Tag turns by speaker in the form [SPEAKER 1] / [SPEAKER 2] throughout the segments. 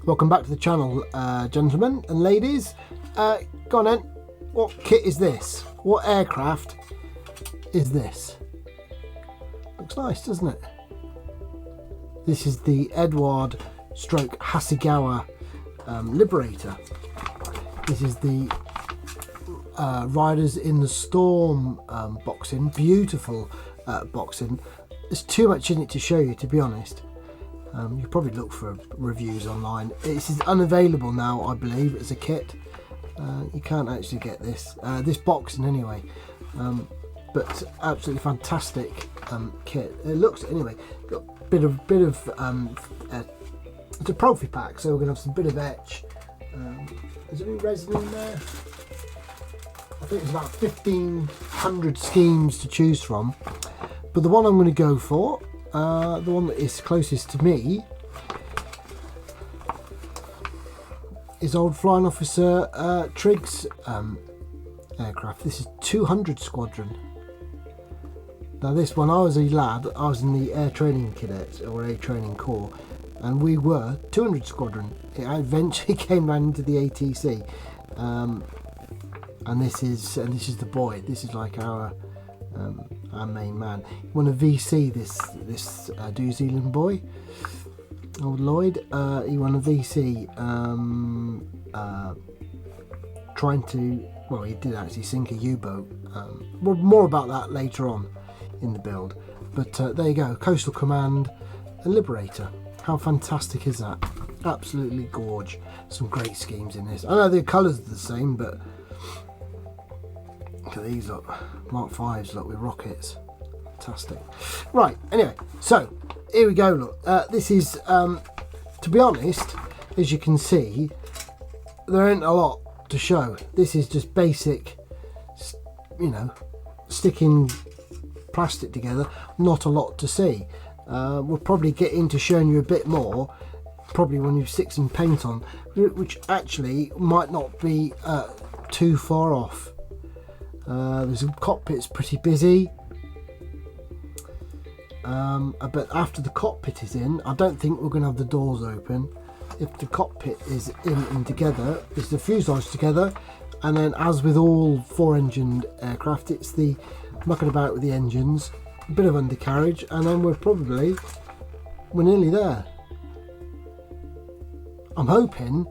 [SPEAKER 1] Welcome back to the channel, gentlemen and ladies. Go on then, what kit is this? What aircraft is this? Looks nice, doesn't it? This is the Eduard stroke Hasegawa Liberator. This is the Riders in the Storm boxing. Beautiful boxing. There's too much in it to show you, to be honest. You probably look for reviews online. This is unavailable now, I believe, as a kit. You can't actually get this boxing anyway. But absolutely fantastic kit. It looks anyway. Got a bit of it's a trophy pack, so we're gonna have some bit of etch. Is there any resin in there? I think it's about 1,500 schemes to choose from. But the one I'm going to go for, the one that is closest to me, is old Flying Officer Trigg's aircraft. This is 200 Squadron. Now this, when I was a lad, I was in the Air Training Cadets, or Air Training Corps, and we were 200 Squadron. It eventually came round into the ATC, and this is the boy. This is like our main man. He won a VC, this New Zealand boy, old Lloyd. He won a VC trying to, well, he did actually sink a U-boat. More about that later on in the build, but there you go, Coastal Command and Liberator. How fantastic is that? Absolutely gorge. Some great schemes in this. I know the colours are the same, but look at these, look, Mark 5s, look, with rockets. Fantastic. Right, anyway, so here we go. Look, this is to be honest, as you can see, there ain't a lot to show. This is just basic, you know, sticking plastic together. Not a lot to see. We'll probably get into showing you a bit more probably when you stick some paint on, which actually might not be too far off. The cockpit's pretty busy, but after the cockpit is in, I don't think we're going to have the doors open. If the cockpit is in and together, it's the fuselage together, and then as with all 4-engined aircraft, it's the mucking about with the engines, a bit of undercarriage, and then we're nearly there. I'm hoping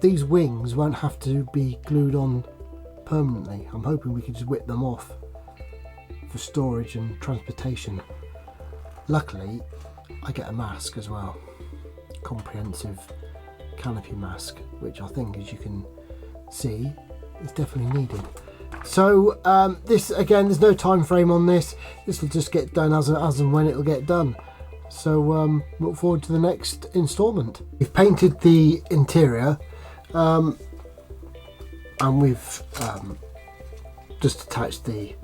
[SPEAKER 1] these wings won't have to be glued on permanently. I'm hoping we can just whip them off for storage and transportation. Luckily, I get a mask as well, comprehensive canopy mask, which I think, as you can see, is definitely needed. So this, again, there's no time frame on this. This will just get done as and when it'll get done. So look forward to the next instalment. We've painted the interior, and we've just attached the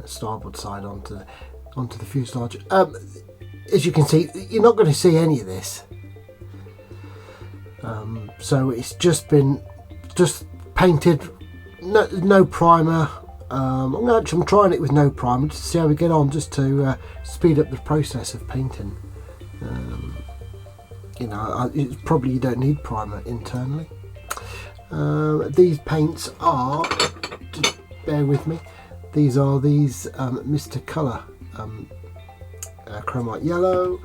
[SPEAKER 1] starboard side onto the fuselage. As you can see, you're not going to see any of this. So it's just painted. No primer. I'm trying it with no primer just to see how we get on, just to speed up the process of painting. You know, probably you don't need primer internally. These paints are, just bear with me, these are Mr. Colour chromite yellow,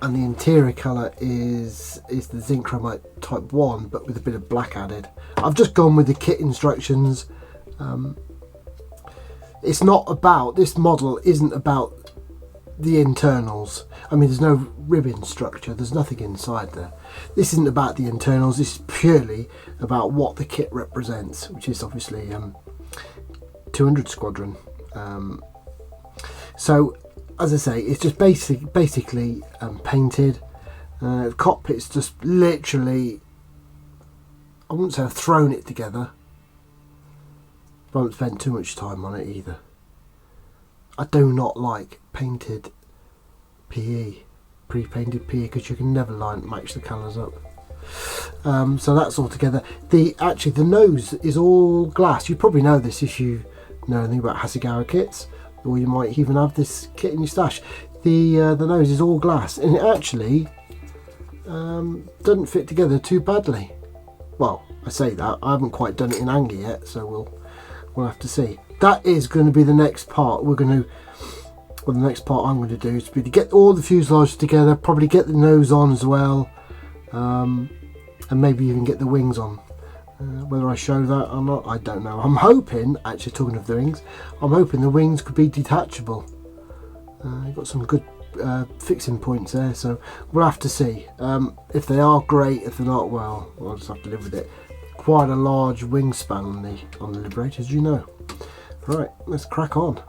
[SPEAKER 1] and the interior colour is the zinc chromite type 1, but with a bit of black added. I've just gone with the kit instructions. It's not about, this model isn't about the internals. I mean, there's no ribbon structure, there's nothing inside there. This isn't about the internals, this is purely about what the kit represents, which is obviously 200 Squadron. So as I say, it's just basically painted. The cockpit's just literally, I wouldn't say I've thrown it together, but I haven't spent too much time on it either. I do not like painted PE, pre-painted PE, because you can never match the colours up. So that's all together. Actually the nose is all glass. You probably know this if you know anything about Hasegawa kits. or you might even have this kit in your stash. The nose is all glass, and it actually doesn't fit together too badly. Well, I say that, I haven't quite done it in anger yet, so we'll have to see. That is going to be the next part. The next part I'm going to do is to get all the fuselage together, probably get the nose on as well, and maybe even get the wings on. Whether I show that or not, I don't know. I'm hoping, actually talking of the wings, I'm hoping the wings could be detachable. You've got some good fixing points there, so we'll have to see. If they are, great. If they're not, well, I'll just have to live with it. Quite a large wingspan on the Liberator, as you know. Right, let's crack on.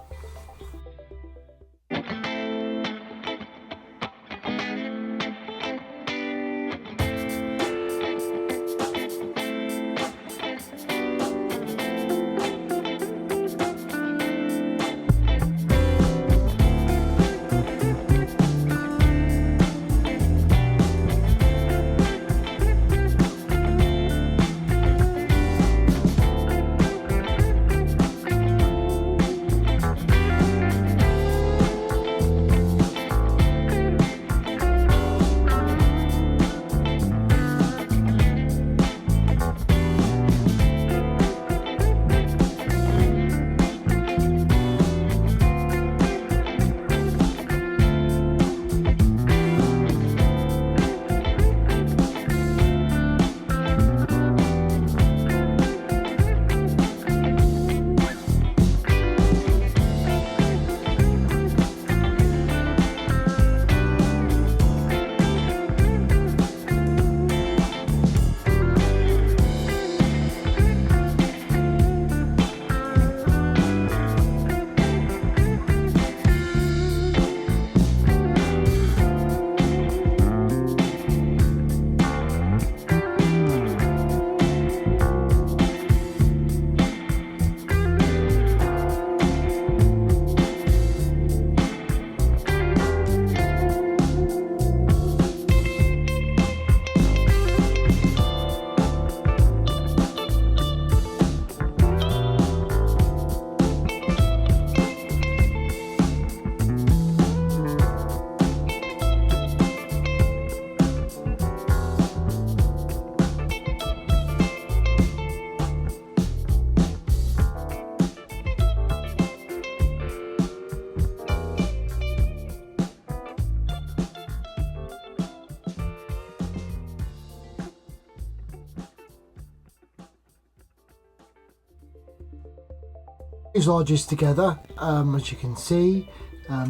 [SPEAKER 1] Fuselages together, as you can see.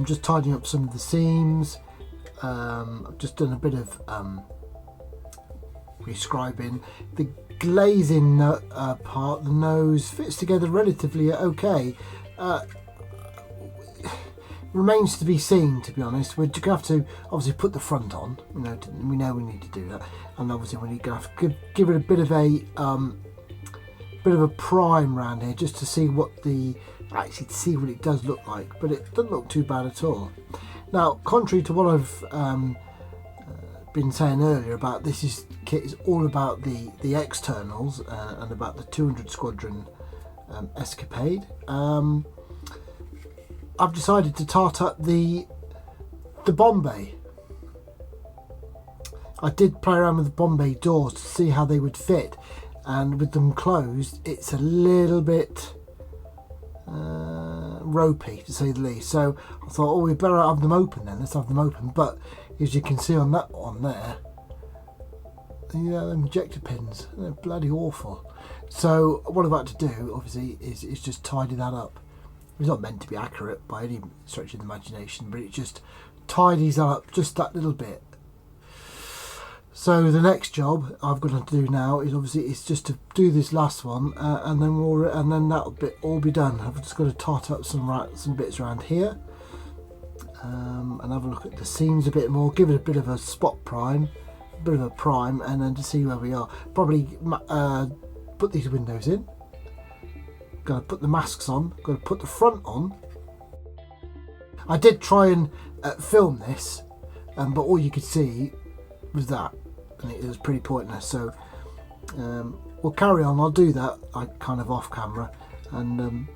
[SPEAKER 1] Just tidying up some of the seams. I've just done a bit of rescribing. The glazing part, the nose, fits together relatively okay. Remains to be seen, to be honest. We're going to have to obviously put the front on. We know we need to do that, and obviously we're going to have to give it a bit of a prime around here, just to see what it does look like. But it doesn't look too bad at all. Now, contrary to what I've been saying earlier about this kit is all about the externals and about the 200 Squadron escapade, I've decided to tart up the bomb bay. I did play around with the bomb bay doors to see how they would fit, and with them closed it's a little bit ropey, to say the least. So I thought, oh, we better have them open then. Let's have them open. But as you can see on that one there, them ejector pins, they're bloody awful. So what I'm about to do, obviously, is just tidy that up. It's not meant to be accurate by any stretch of the imagination, but it just tidies up just that little bit. So the next job I've got to do now is obviously just to do this last one, and then that'll all be done. I've just got to tart up some bits around here, and have a look at the seams a bit more, give it a bit of a spot prime, a bit of a prime, and then to see where we are. Probably put these windows in. Got to put the masks on. Got to put the front on. I did try and film this, but all you could see was that, and it was pretty pointless. So we'll carry on. I'll do that kind of off camera, and then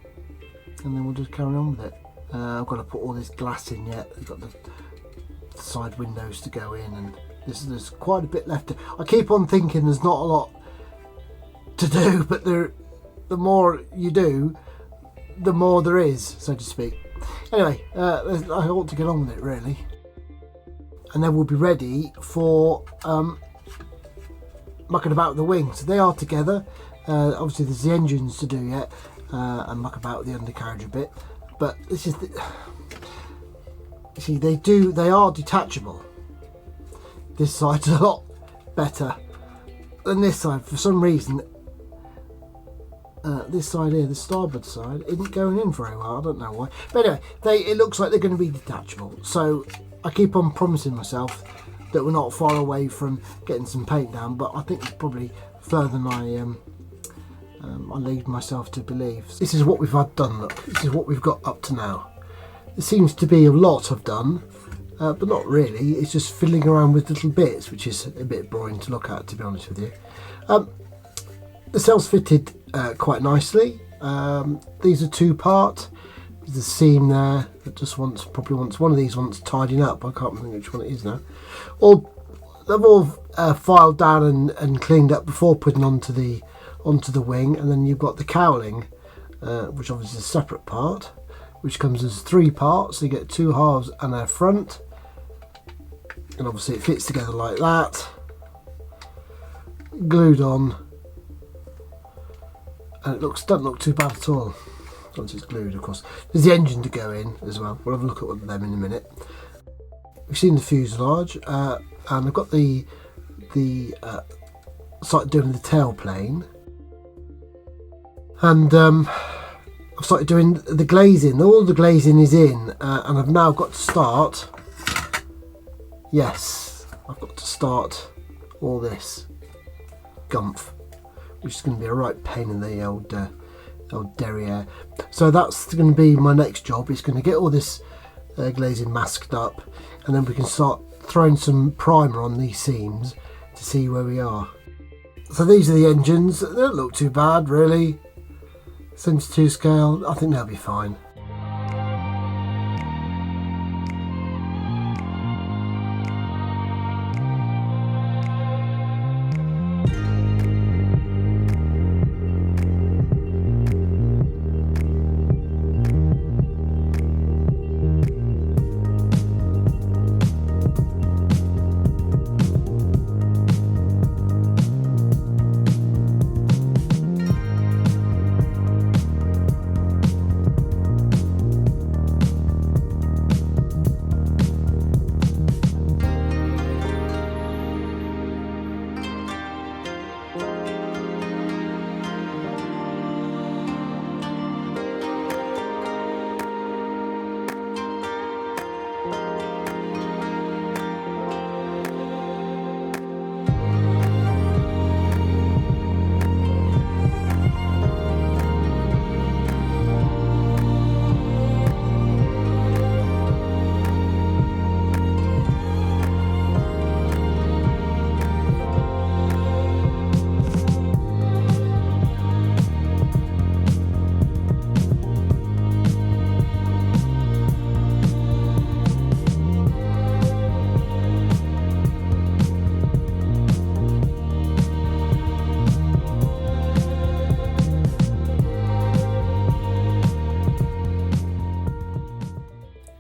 [SPEAKER 1] we'll just carry on with it. I've got to put all this glass in yet. I've got the side windows to go in, and there's quite a bit left. I keep on thinking there's not a lot to do, but the more you do, the more there is, so to speak. Anyway, I ought to get on with it really, and then we'll be ready for mucking about with the wings. So they are together. Obviously there's the engines to do yet, and muck about with the undercarriage a bit, but this is see, they are detachable. This side's a lot better than this side for some reason. This side here, the starboard side, isn't going in very well. I don't know why, but anyway, it looks like they're going to be detachable. So I keep on promising myself that we're not far away from getting some paint down, but I think it's probably further than I lead myself to believe. This is what we've had done. Look, this is what we've got up to now. There seems to be a lot I've done, but not really. It's just fiddling around with little bits, which is a bit boring to look at, to be honest with you. The sail's fitted quite nicely. These are two-part. There's a seam there that just probably wants one of these wants tidying up. I can't remember which one it is now. They've all filed down and cleaned up before putting onto the wing, and then you've got the cowling, which obviously is a separate part, which comes as 3 parts. So you get 2 halves and a front, and obviously it fits together like that, glued on, and it doesn't look too bad at all once it's glued. Of course, there's the engine to go in as well. We'll have a look at them in a minute. We've seen the fuselage, and I've got the started doing the tailplane, and I've started doing the glazing. All the glazing is in, and I've now got to start. Yes, I've got to start all this gumph, which is going to be a right pain in the old derriere. So that's going to be my next job. It's going to get all this glazing masked up, and then we can start throwing some primer on these seams to see where we are. So these are the engines. They don't look too bad really. 72 scale, I think they'll be fine.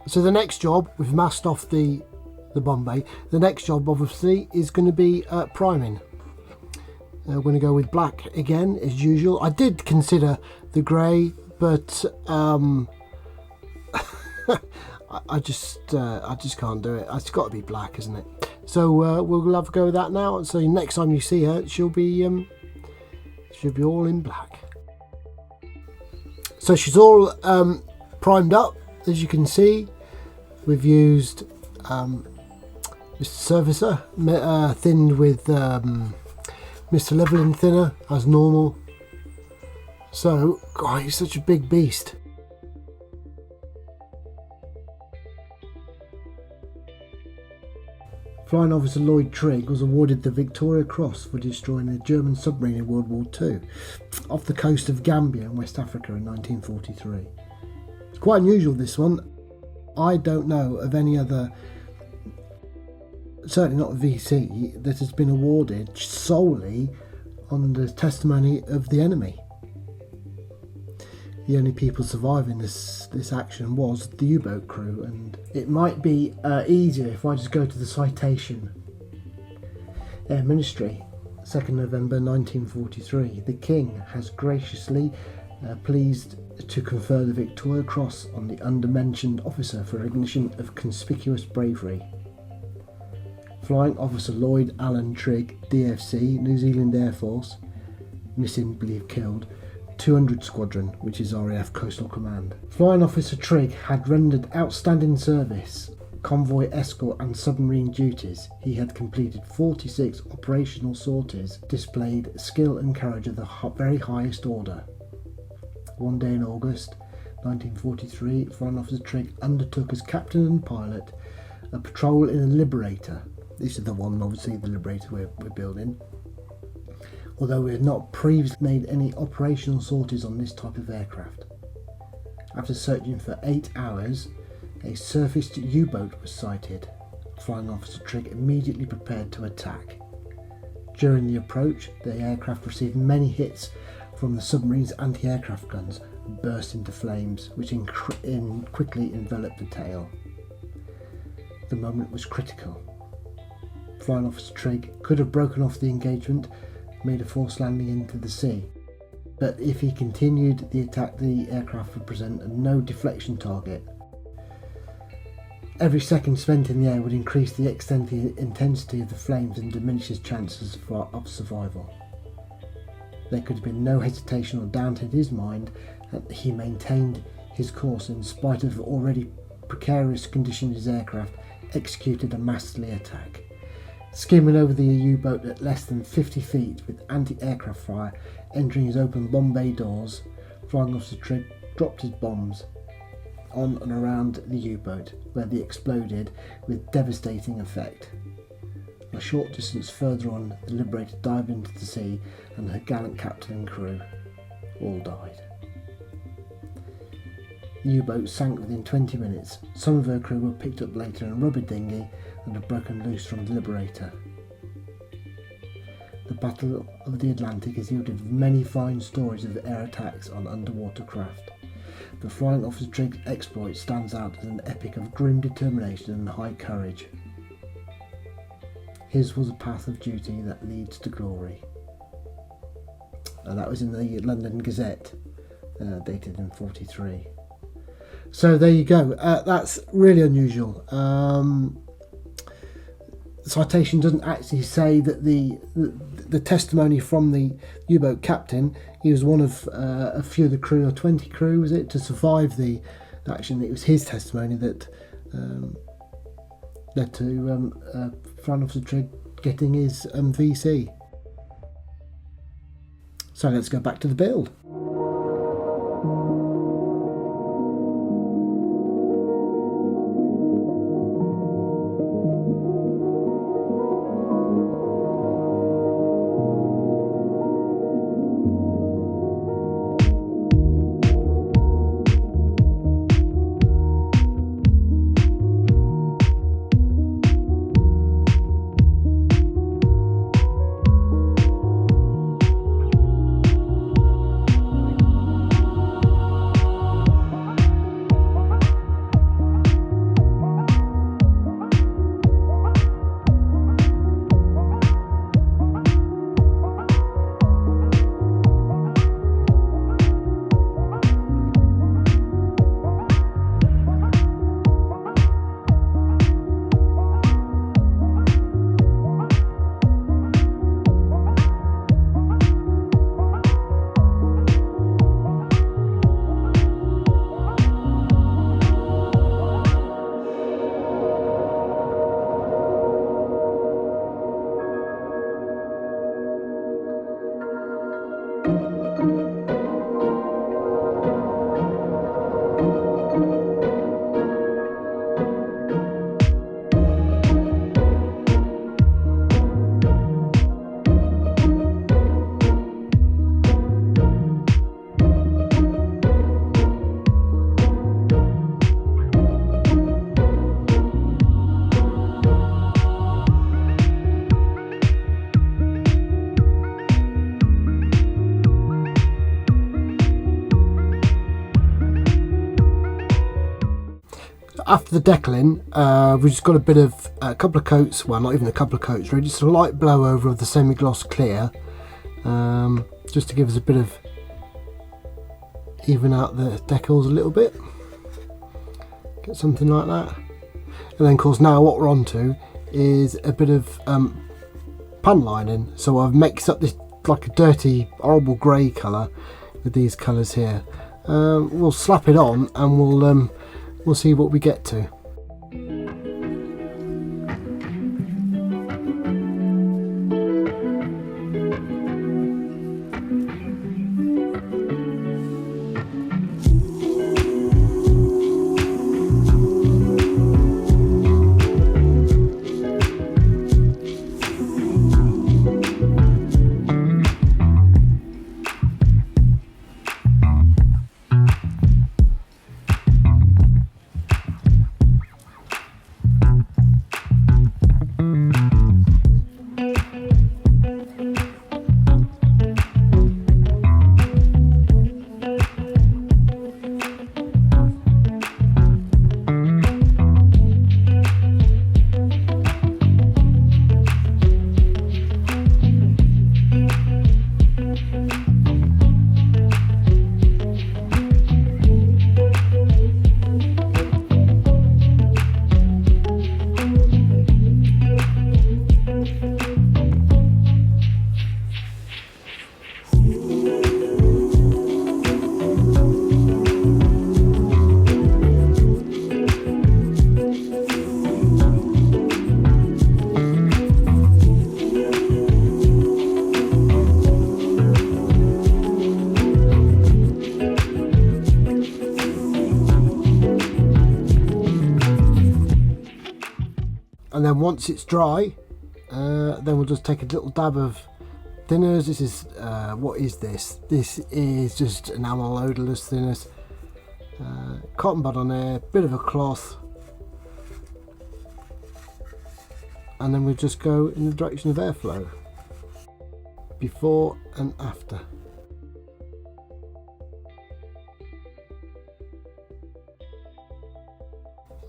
[SPEAKER 1] So the next job, we've masked off the Bombay. The next job obviously is going to be priming. We're going to go with black again as usual. I did consider the grey, but I just can't do it. It's got to be black, isn't it? So we'll have a go with that now. So next time you see her, she'll be all in black. So she's all primed up, as you can see. We've used Mr. Surfacer, thinned with Mr. Leveling Thinner as normal. So, God, he's such a big beast. Flying Officer Lloyd Trigg was awarded the Victoria Cross for destroying a German submarine in World War II off the coast of Gambia in West Africa in 1943. Quite unusual, this one. I don't know of any other, certainly not a VC, that has been awarded solely on the testimony of the enemy. The only people surviving this action was the U-boat crew, and it might be easier if I just go to the citation. Air Ministry, 2nd November 1943. The King has graciously pleased to confer the Victoria Cross on the undermentioned officer for recognition of conspicuous bravery. Flying Officer Lloyd Allen Trigg, DFC, New Zealand Air Force, missing, believed killed, 200 Squadron, which is RAF Coastal Command. Flying Officer Trigg had rendered outstanding service, convoy escort and submarine duties. He had completed 46 operational sorties, displayed skill and courage of the very highest order. One day in August 1943, Flying Officer Trigg undertook as captain and pilot a patrol in a Liberator. This is the one, obviously, the Liberator we're building. Although we had not previously made any operational sorties on this type of aircraft. After searching for 8 hours, a surfaced U-boat was sighted. Flying Officer Trigg immediately prepared to attack. During the approach, the aircraft received many hits from the submarine's anti-aircraft guns and burst into flames, which quickly enveloped the tail. The moment was critical. Flying Officer Trigg could have broken off the engagement, made a forced landing into the sea, but if he continued the attack, the aircraft would present a no deflection target. Every second spent in the air would increase the intensity of the flames and diminish his chances of survival. There could have been no hesitation or doubt in his mind that he maintained his course in spite of already precarious conditions. His aircraft executed a masterly attack. Skimming over the U-boat at less than 50 feet with anti-aircraft fire entering his open bomb bay doors, Flying Officer Trigg dropped his bombs on and around the U-boat, where they exploded with devastating effect. A short distance further on, the Liberator dived into the sea and her gallant captain and crew all died. The U-boat sank within 20 minutes. Some of her crew were picked up later in a rubber dinghy and had broken loose from the Liberator. The Battle of the Atlantic has yielded many fine stories of air attacks on underwater craft. The Flying Officer Trigg's exploit stands out as an epic of grim determination and high courage. His was a path of duty that leads to glory. And that was in the London Gazette, dated in 1943. So there you go. That's really unusual. The citation doesn't actually say that the testimony from the U-boat captain, he was one of a few of the crew, or 20 crew, was it, to survive the action. It was his testimony that led to Flying Officer Trigg getting his VC. So let's go back to the build. after the decaling, we've just got a couple of coats, well not even a couple of coats really, just a light blow over of the semi-gloss clear, just to give us a bit of, even out the decals a little bit, get something like that. And then of course now what we're on to is a bit of pan lining, so I've mixed up this like a dirty horrible grey colour with these colours here. We'll slap it on and we'll see what we get to. And then once it's dry, then we'll just take a little dab of thinners. This is, what is this? This is just enamel odourless thinners. Cotton bud on there, bit of a cloth. And then we'll just go in the direction of airflow. Before and after.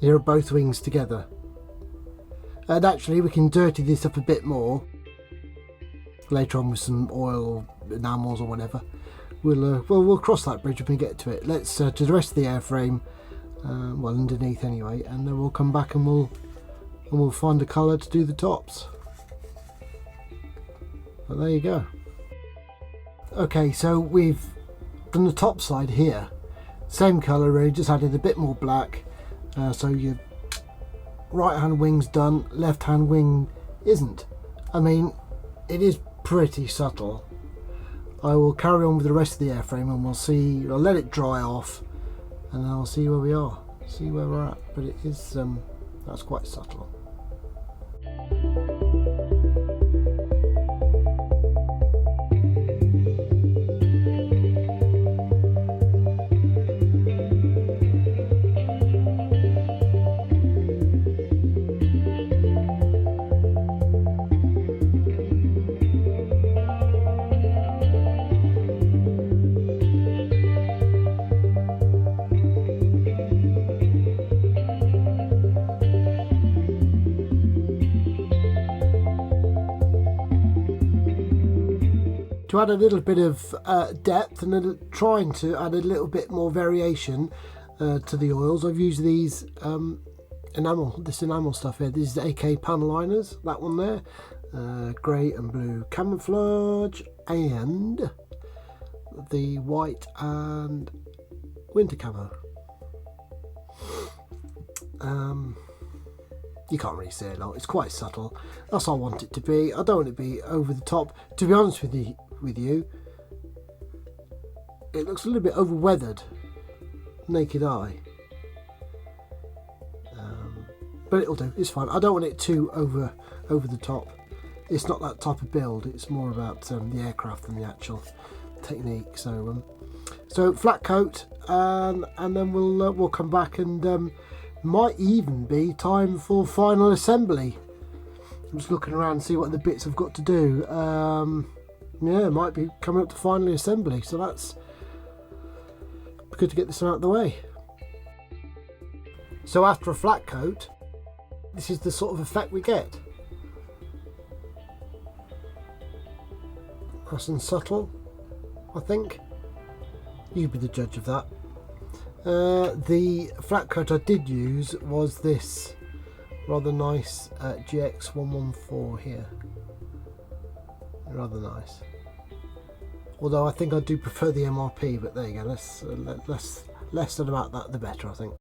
[SPEAKER 1] Here are both wings together. And actually we can dirty this up a bit more later on with some oil or enamels or whatever. We'll cross that bridge when we get to it. Let's to the rest of the airframe, well underneath anyway, and then we'll come back and we'll find a colour to do the tops. But there you go. Okay, so we've done the top side here, same colour really, just added a bit more black. So your right hand wing's done, left hand wing isn't. I mean, it is pretty subtle. I will carry on with the rest of the airframe and we'll see, I'll let it dry off and then I'll see where we are, see where we're at, but it is, that's quite subtle. To add a little bit of depth and trying to add a little bit more variation to the oils, I've used these enamel stuff here. This is the AK panel liners, that one there, grey and blue camouflage, and the white and winter camo. You can't really see it a lot, it's quite subtle. That's all I want it to be. I don't want it to be over the top. To be honest with you, it looks a little bit over weathered, naked eye. But it'll do, it's fine. I don't want it too over the top. It's not that type of build, it's more about the aircraft than the actual technique. So flat coat, and then we'll come back and might even be time for final assembly. I'm just looking around and see what the bits I've got to do. Yeah, it might be coming up to final assembly, so that's good to get this one out of the way. So after a flat coat, this is the sort of effect we get. Nice and subtle, I think. You be the judge of that. The flat coat I did use was this rather nice GX114 here. Rather nice. Although I think I do prefer the MRP, but there you go. Less said about that, the better, I think.